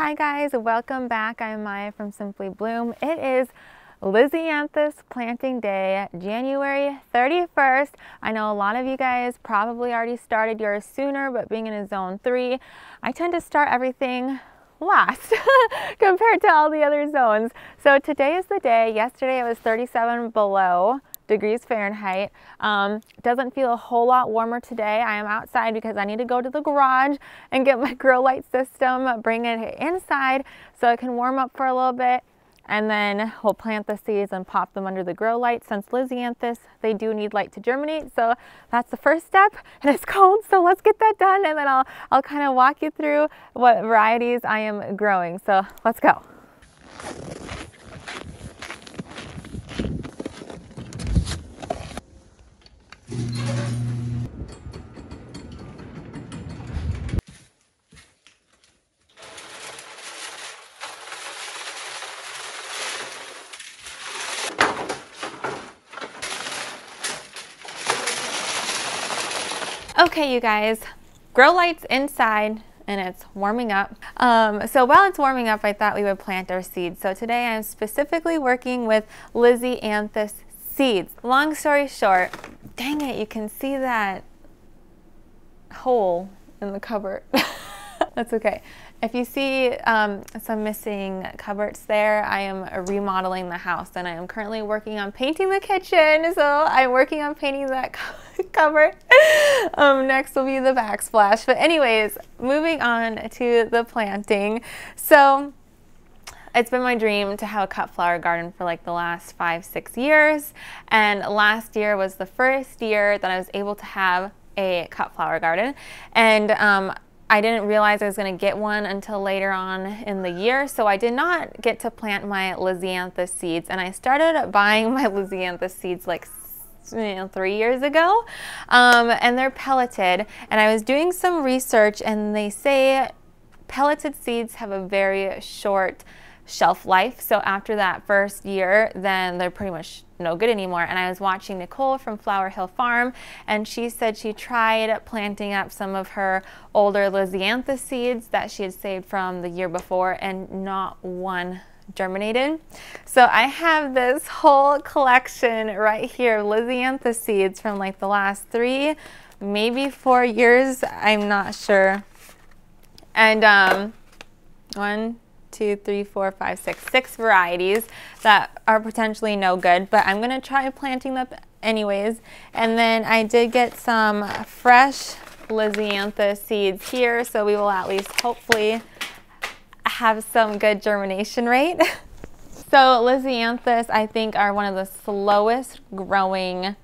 Hi guys, welcome back. I'm Maya from Simply Bloom. It is Lisianthus planting day, January 31st. I know a lot of you guys probably already started yours sooner, but being in a zone 3, I tend to start everything last compared to all the other zones. So today is the day. Yesterday it was 37 below degrees Fahrenheit. Doesn't feel a whole lot warmer today. I am outside because I need to go to the garage and get my grow light system, bring it inside so it can warm up for a little bit, and then we'll plant the seeds and pop them under the grow light. Since Lisianthus, they do need light to germinate, so that's the first step, and it's cold, so let's get that done, and then I'll kind of walk you through what varieties I am growing. So let's go. Okay, you guys, grow light's inside and it's warming up. So while it's warming up, I thought we would plant our seeds. So today I'm specifically working with Lisianthus seeds. Long story short, dang it, you can see that hole in the cupboard. That's okay. If you see some missing cupboards there, I am remodeling the house and I am currently working on painting the kitchen. So I'm working on painting that cupboard. Next will be the backsplash. But anyways, moving on to the planting. So it's been my dream to have a cut flower garden for like the last 5-6 years. And last year was the first year that I was able to have a cut flower garden. And I didn't realize I was going to get one until later on in the year, so I did not get to plant my Lisianthus seeds, and I started buying my Lisianthus seeds like 3 years ago, and they're pelleted, and I was doing some research, and they say pelleted seeds have a very short shelf life, so after that first year, then they're pretty much no good anymore. And I was watching Nicole from Flower Hill Farm, and she said she tried planting up some of her older Lisianthus seeds that she had saved from the year before, and not one germinated. So I have this whole collection right here of Lisianthus seeds from like the last 3, maybe 4 years, I'm not sure. And 1, 2, 3, 4, 5, 6 varieties that are potentially no good, but I'm gonna try planting them anyways. And then I did get some fresh Lisianthus seeds here, so we will at least hopefully have some good germination rate. So Lisianthus, I think, are one of the slowest growing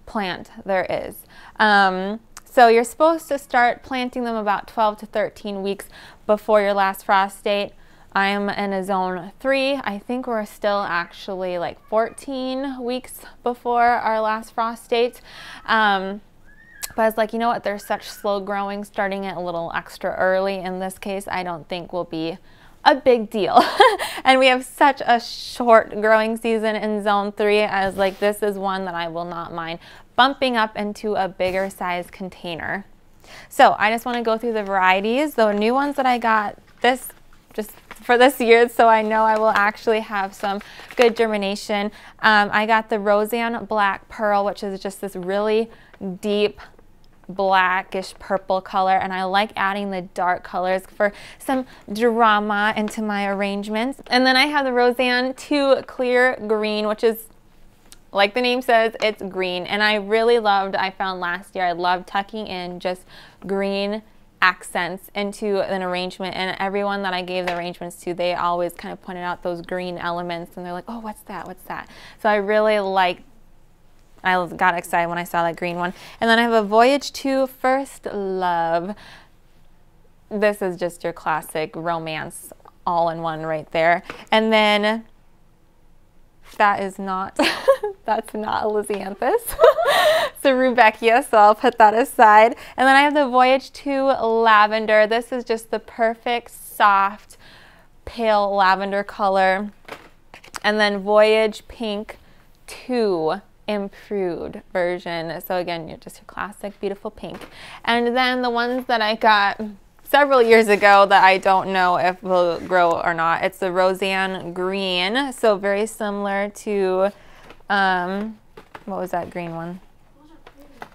plant there is. So you're supposed to start planting them about 12 to 13 weeks before your last frost date. I'm in a zone 3. I think we're still actually like 14 weeks before our last frost date. But I was like, you know what, they're such slow growing, starting it a little extra early in this case I don't think will be a big deal. And we have such a short growing season in zone 3. I was like, this is one that I will not mind bumping up into a bigger size container. So I just want to go through the varieties. The new ones that I got just for this year, so I know I will actually have some good germination. I got the Roseanne Black Pearl, which is just this really deep blackish purple color, and I like adding the dark colors for some drama into my arrangements. And then I have the Roseanne 2 Clear Green, which is, like the name says, it's green, and I found last year I loved tucking in just green accents into an arrangement, and everyone that I gave the arrangements to, they always kind of pointed out those green elements, and they're like, oh, what's that, what's that? So I really liked, I got excited when I saw that green one. And then I have a Voyage 2 First Love. This is just your classic romance all-in-one right there. And then that is not, that's not a Lisianthus. It's a Rudbeckia, so I'll put that aside. And then I have the Voyage 2 Lavender. This is just the perfect, soft, pale lavender color. And then Voyage Pink 2 Improved version. So again, you're just your classic, beautiful pink. And then the ones that I got several years ago that I don't know if will grow or not. It's the Roseanne green, so very similar to, what was that green one?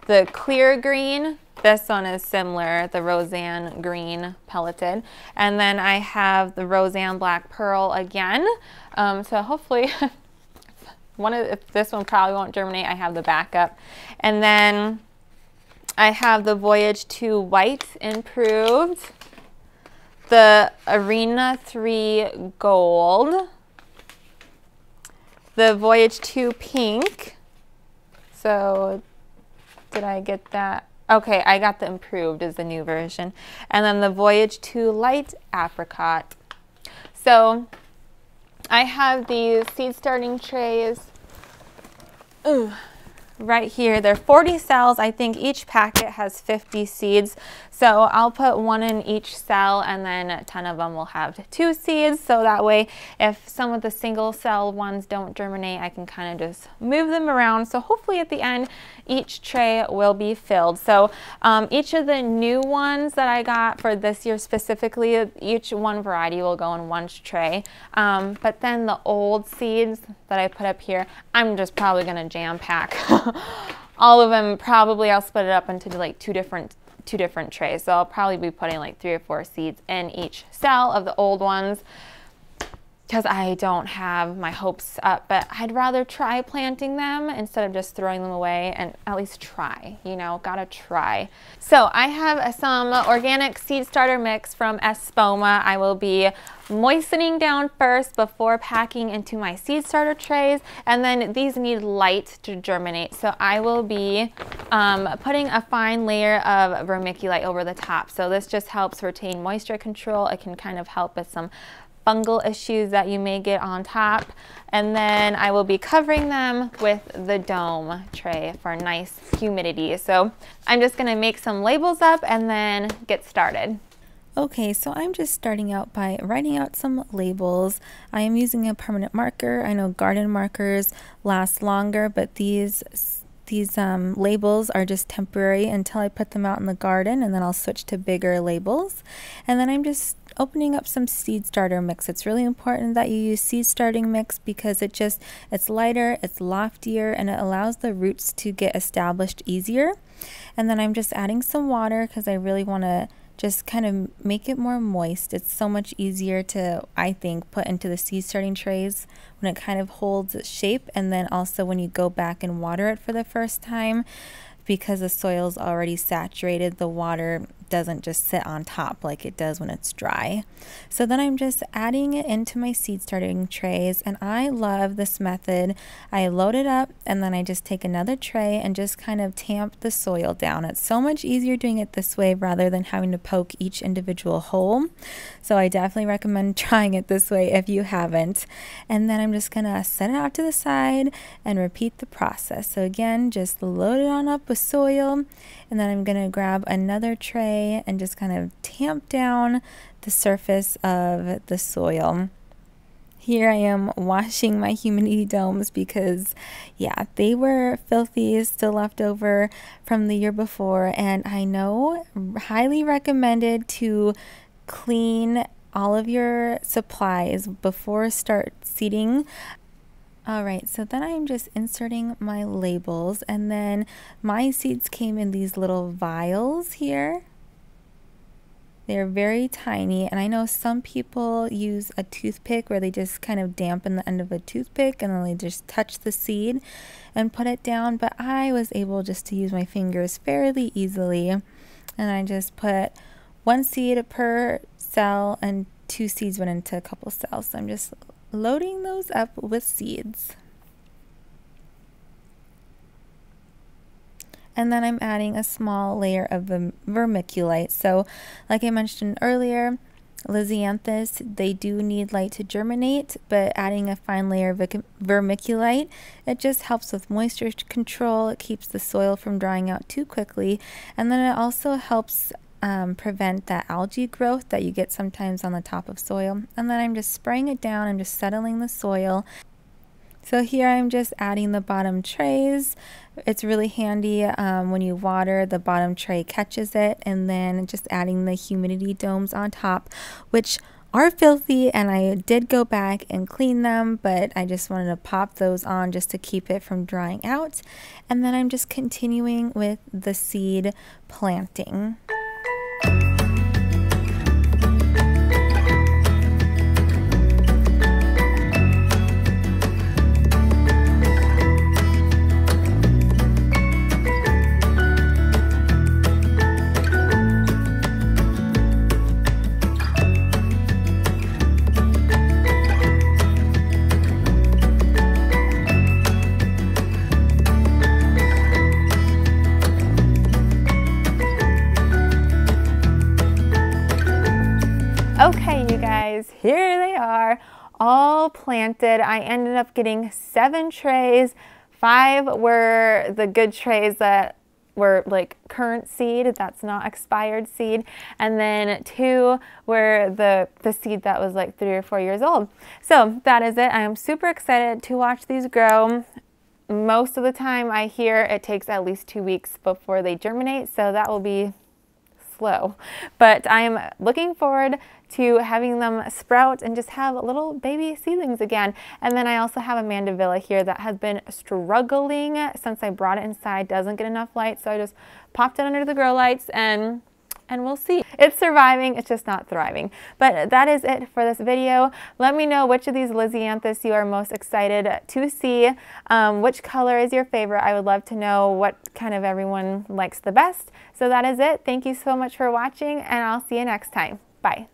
The clear green. This one is similar, the Roseanne green pelleted. And then I have the Roseanne black pearl again. So hopefully, if this one probably won't germinate, I have the backup. And then I have the Voyage 2 white improved, the Arena 3 gold, the Voyage 2 pink. So did I get that? Okay, I got the improved is the new version. And then the Voyage 2 light apricot. So I have these seed starting trays. Ooh. Right here, they're 40 cells. I think each packet has 50 seeds. So I'll put one in each cell, and then 10 of them will have 2 seeds. So that way, if some of the single cell ones don't germinate, I can kind of just move them around. So hopefully at the end, each tray will be filled. So each of the new ones that I got for this year specifically, each one variety will go in one tray. But then the old seeds that I put up here, I'm just probably gonna jam pack all of them. Probably I'll split it up into like two different trays. So I'll probably be putting like 3 or 4 seeds in each cell of the old ones, because I don't have my hopes up, but I'd rather try planting them instead of just throwing them away, and at least try, you know, gotta try. So I have some organic seed starter mix from Espoma. I will be moistening down first before packing into my seed starter trays, and then these need light to germinate. So I will be putting a fine layer of vermiculite over the top. So this just helps retain moisture control. It can kind of help with some fungal issues that you may get on top. And then I will be covering them with the dome tray for nice humidity. So I'm just gonna make some labels up and then get started. Okay, so I'm just starting out by writing out some labels. I am using a permanent marker. I know garden markers last longer, but these labels are just temporary until I put them out in the garden, and then I'll switch to bigger labels. And then I'm just opening up some seed starter mix. It's really important that you use seed starting mix because it's lighter, it's loftier, and it allows the roots to get established easier. And then I'm just adding some water because I really want to just kind of make it more moist. It's so much easier to, I think, put into the seed starting trays when it kind of holds its shape, and then also when you go back and water it for the first time, because the soil's already saturated, the water doesn't just sit on top like it does when it's dry. So then I'm just adding it into my seed starting trays, and I love this method. I load it up and then I just take another tray and just kind of tamp the soil down. It's so much easier doing it this way rather than having to poke each individual hole. So I definitely recommend trying it this way if you haven't. And then I'm just gonna set it out to the side and repeat the process. So again, just load it on up with soil, and then I'm gonna grab another tray and just kind of tamp down the surface of the soil. Here I am washing my humidity domes because, yeah, they were filthy, still left over from the year before, and I know, highly recommended to clean all of your supplies before start seeding. Alright, so then I'm just inserting my labels, and then my seeds came in these little vials here. They're very tiny, and I know some people use a toothpick where they just kind of dampen the end of a toothpick and then they just touch the seed and put it down, but I was able just to use my fingers fairly easily, and I just put 1 seed per cell and 2 seeds went into a couple cells. So I'm just loading those up with seeds. And then I'm adding a small layer of vermiculite. So like I mentioned earlier, Lisianthus, they do need light to germinate, but adding a fine layer of vermiculite, it just helps with moisture control. It keeps the soil from drying out too quickly, and then it also helps prevent that algae growth that you get sometimes on the top of soil. And then I'm just spraying it down. I'm just settling the soil. So here I'm just adding the bottom trays. It's really handy when you water, the bottom tray catches it, and then just adding the humidity domes on top, which are filthy, and I did go back and clean them, but I just wanted to pop those on just to keep it from drying out. And then I'm just continuing with the seed planting. Okay, you guys, here they are, all planted. I ended up getting 7 trays. 5 were the good trays that were like current seed, that's not expired seed, and then 2 were the seed that was like 3 or 4 years old. So that is it. I am super excited to watch these grow. Most of the time I hear it takes at least 2 weeks before they germinate, so that will be slow, but I'm looking forward to having them sprout and just have little baby seedlings again. And then I also have a mandevilla here that has been struggling since I brought it inside, doesn't get enough light, so I just popped it under the grow lights and we'll see. It's surviving, it's just not thriving. But that is it for this video. Let me know which of these Lisianthus you are most excited to see. Which color is your favorite? I would love to know what kind of everyone likes the best. So that is it. Thank you so much for watching, and I'll see you next time. Bye.